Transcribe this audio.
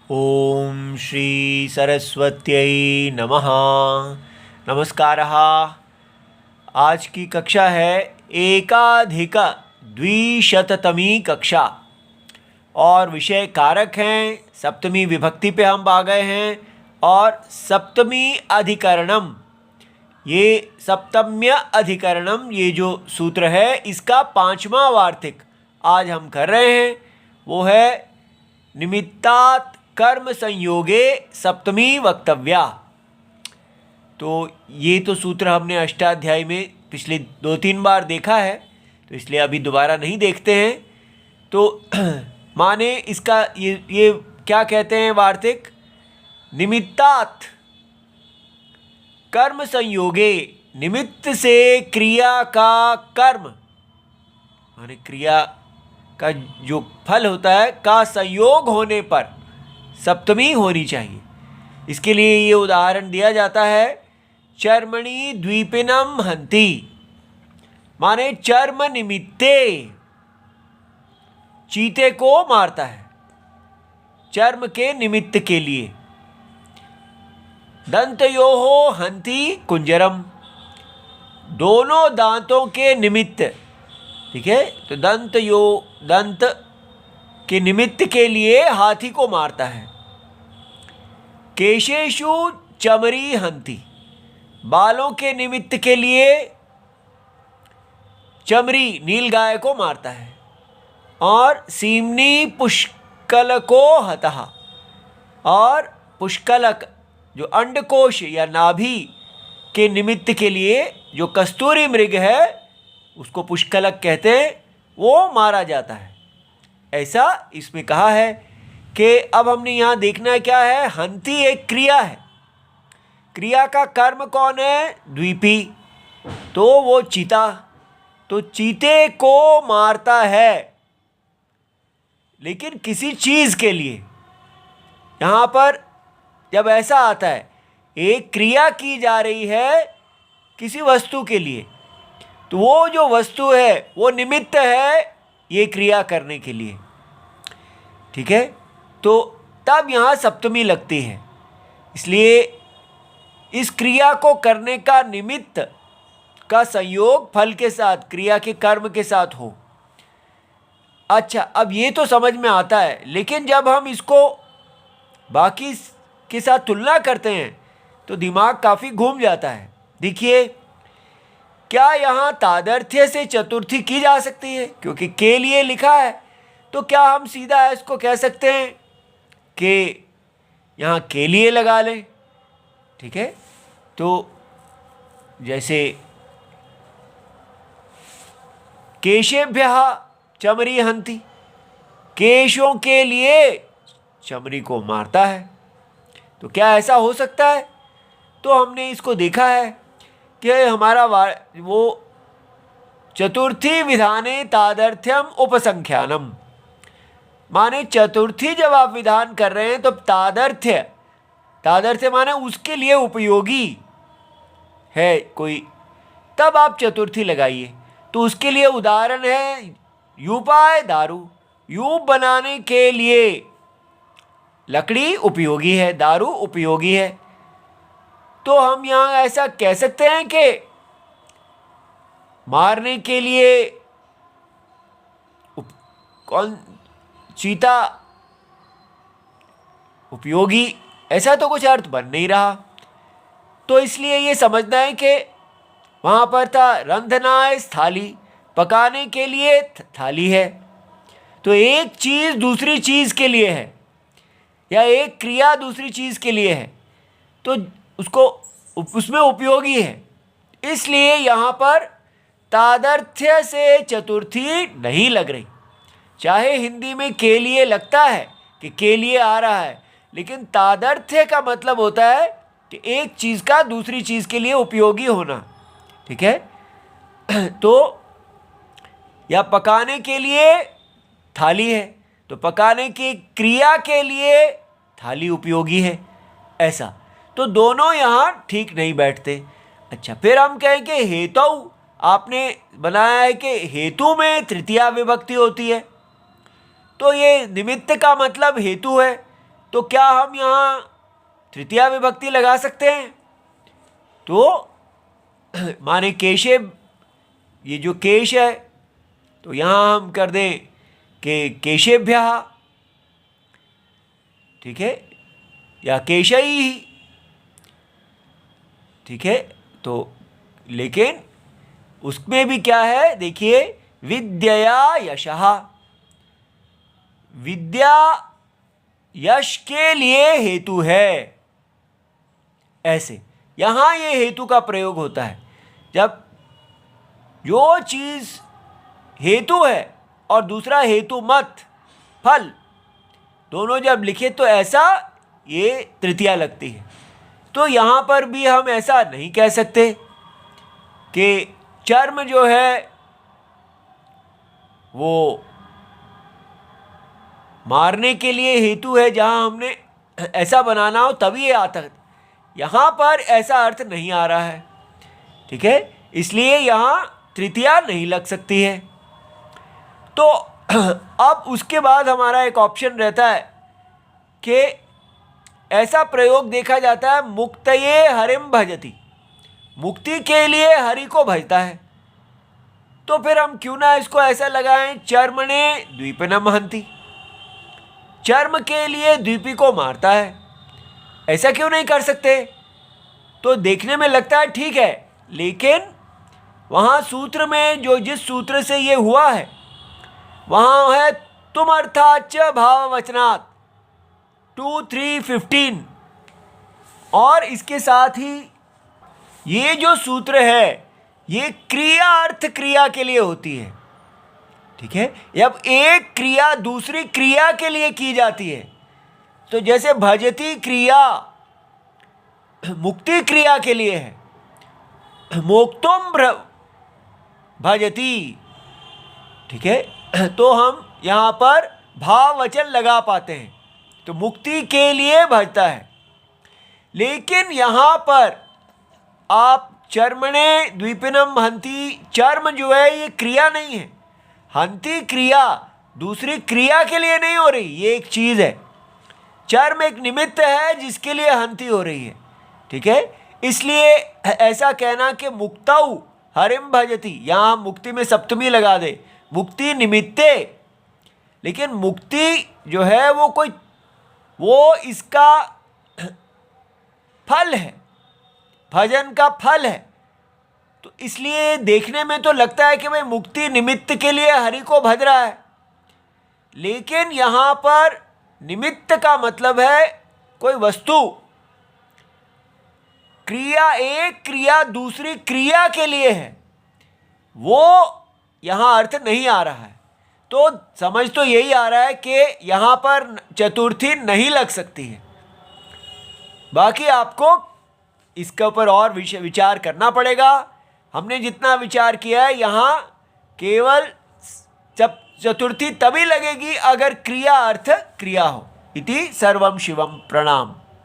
ओम श्री सरस्वत्यै नमः। नमस्कारः। आज की कक्षा है एकाधिक द्विशततमी कक्षा और विषय कारक हैं। सप्तमी विभक्ति पे हम आ गए हैं और सप्तमी अधिकरणम, ये सप्तम्य अधिकरणम, ये जो सूत्र है इसका पांचवा वार्तिक आज हम कर रहे हैं। वो है निमित्तात् कर्म संयोगे सप्तमी वक्तव्या। तो ये तो सूत्र हमने अष्टाध्यायी में पिछले 2-3 बार देखा है, तो इसलिए अभी दोबारा नहीं देखते हैं। तो माने इसका ये क्या कहते हैं वार्तिक? निमित्तात् कर्म संयोगे, निमित्त से क्रिया का कर्म माने क्रिया का जो फल होता है का संयोग होने पर सप्तमी होनी चाहिए। इसके लिए ये उदाहरण दिया जाता है, चर्मणि द्वीपिनम हंति, माने चर्म निमित्ते चीते को मारता है, चर्म के निमित्त के लिए। दंतयोहो हंति कुंजरम, दोनों दांतों के निमित्त, ठीक है। तो दंत के निमित्त के लिए हाथी को मारता है। केशेषु चमरी हंति, बालों के निमित्त के लिए चमरी नीलगाय को मारता है। और सीमनी पुष्कल को हतः, और पुष्कलक जो अंडकोश या नाभि के निमित्त के लिए जो कस्तूरी मृग है उसको पुष्कलक कहते हैं, वो मारा जाता है। ऐसा इसमें कहा है कि अब हमने यहाँ देखना है क्या है। हंति एक क्रिया है, क्रिया का कर्म कौन है? द्वीपी, तो वो चीता, तो चीते को मारता है, लेकिन किसी चीज़ के लिए। यहाँ पर जब ऐसा आता है, एक क्रिया की जा रही है किसी वस्तु के लिए, तो वो जो वस्तु है वो निमित्त है ये क्रिया करने के लिए, ठीक है। तो तब यहाँ सप्तमी लगती है। इसलिए इस क्रिया को करने का निमित्त का संयोग फल के साथ, क्रिया के कर्म के साथ हो। अच्छा, अब ये तो समझ में आता है, लेकिन जब हम इसको बाकी के साथ तुलना करते हैं तो दिमाग काफ़ी घूम जाता है। देखिए, क्या यहाँ तादर्थ्य से चतुर्थी की जा सकती है? क्योंकि के लिए लिखा है, तो क्या हम सीधा इसको कह सकते हैं कि यहाँ के लिए लगा लें, ठीक है। तो जैसे केशेभ्यः चमरी हंति, केशों के लिए चमरी को मारता है, तो क्या ऐसा हो सकता है? तो हमने इसको देखा है कि हमारा वो चतुर्थी विधाने तादर्थ्यम उपसंख्यानम, माने चतुर्थी जब आप विधान कर रहे हैं तो तादर्थ्य, तादर्थ्य माने उसके लिए उपयोगी है कोई, तब आप चतुर्थी लगाइए। तो उसके लिए उदाहरण है यूपाय दारू, यूप बनाने के लिए लकड़ी उपयोगी है, दारू उपयोगी है। तो हम यहाँ ऐसा कह सकते हैं कि मारने के लिए कौन चीता उपयोगी, ऐसा तो कुछ अर्थ बन नहीं रहा। तो इसलिए ये समझना है कि वहाँ पर था रंधनाय थाली, पकाने के लिए थाली है। तो एक चीज़ दूसरी चीज़ के लिए है, या एक क्रिया दूसरी चीज़ के लिए है, तो उसको उसमें उपयोगी है। इसलिए यहाँ पर तादर्थ्य से चतुर्थी नहीं लग रही। चाहे हिंदी में के लिए लगता है कि के लिए आ रहा है, लेकिन तादर्थ्य का मतलब होता है कि एक चीज़ का दूसरी चीज़ के लिए उपयोगी होना, ठीक है। तो या पकाने के लिए थाली है, तो पकाने की क्रिया के लिए थाली उपयोगी है, ऐसा। तो दोनों यहाँ ठीक नहीं बैठते। अच्छा, फिर हम कहें कि हेतु, आपने बनाया है कि हेतु में तृतीया विभक्ति होती है, तो ये निमित्त का मतलब हेतु है, तो क्या हम यहाँ तृतीया विभक्ति लगा सकते हैं? तो माने केशे, ये जो केश है तो यहाँ हम कर दें कि केशेभ्यः, ठीक है, या केशैः, ठीक है। तो लेकिन उसमें भी क्या है, देखिए, विद्यया यशः, विद्या यश के लिए हेतु है, ऐसे यहाँ ये हेतु का प्रयोग होता है। जब जो चीज़ हेतु है और दूसरा हेतु मत फल, दोनों जब लिखे तो ऐसा ये तृतीया लगती है। तो यहाँ पर भी हम ऐसा नहीं कह सकते कि चर्म जो है वो मारने के लिए हेतु है, जहाँ हमने ऐसा बनाना हो तभी ये आता है। यहाँ पर ऐसा अर्थ नहीं आ रहा है, ठीक है, इसलिए यहाँ तृतीया नहीं लग सकती है। तो अब उसके बाद हमारा एक ऑप्शन रहता है कि ऐसा प्रयोग देखा जाता है, मुक्तये हरिम भजति, मुक्ति के लिए हरि को भजता है। तो फिर हम क्यों ना इसको ऐसा लगाएं, चर्मणे द्वीपनम हंति, चर्म के लिए द्वीपी को मारता है, ऐसा क्यों नहीं कर सकते? तो देखने में लगता है ठीक है, लेकिन वहाँ सूत्र में जो जिस सूत्र से ये हुआ है वहाँ है तुम अर्थाच भाववचनात् 2-3-15, और इसके साथ ही ये जो सूत्र है ये क्रिया अर्थ क्रिया के लिए होती है, ठीक है। जब एक क्रिया दूसरी क्रिया के लिए की जाती है, तो जैसे भजती क्रिया मुक्ति क्रिया के लिए है, मोक्तुम भजती, ठीक है, तो हम यहाँ पर भाव वचन लगा पाते हैं, तो मुक्ति के लिए भजता है। लेकिन यहाँ पर आप चर्मणे द्वीपिनम हंति, चर्म जो है ये क्रिया नहीं है, हंति क्रिया दूसरी क्रिया के लिए नहीं हो रही, ये एक चीज़ है। चर्म एक निमित्त है जिसके लिए हंति हो रही है, ठीक है। इसलिए ऐसा कहना कि मुक्तौ हरिम भजति, यहाँ मुक्ति में सप्तमी लगा दे, मुक्ति निमित्ते, लेकिन मुक्ति जो है वो इसका फल है, भजन का फल है। तो इसलिए देखने में तो लगता है कि भाई मुक्ति निमित्त के लिए हरि को भज रहा है, लेकिन यहाँ पर निमित्त का मतलब है कोई वस्तु, क्रिया एक क्रिया दूसरी क्रिया के लिए है, वो यहाँ अर्थ नहीं आ रहा है। तो समझ तो यही आ रहा है कि यहाँ पर चतुर्थी नहीं लग सकती है। बाकी आपको इसके ऊपर और विचार करना पड़ेगा। हमने जितना विचार किया है, यहाँ केवल चतुर्थी तभी लगेगी अगर क्रिया अर्थ क्रिया हो। इति सर्वम शिवम प्रणाम।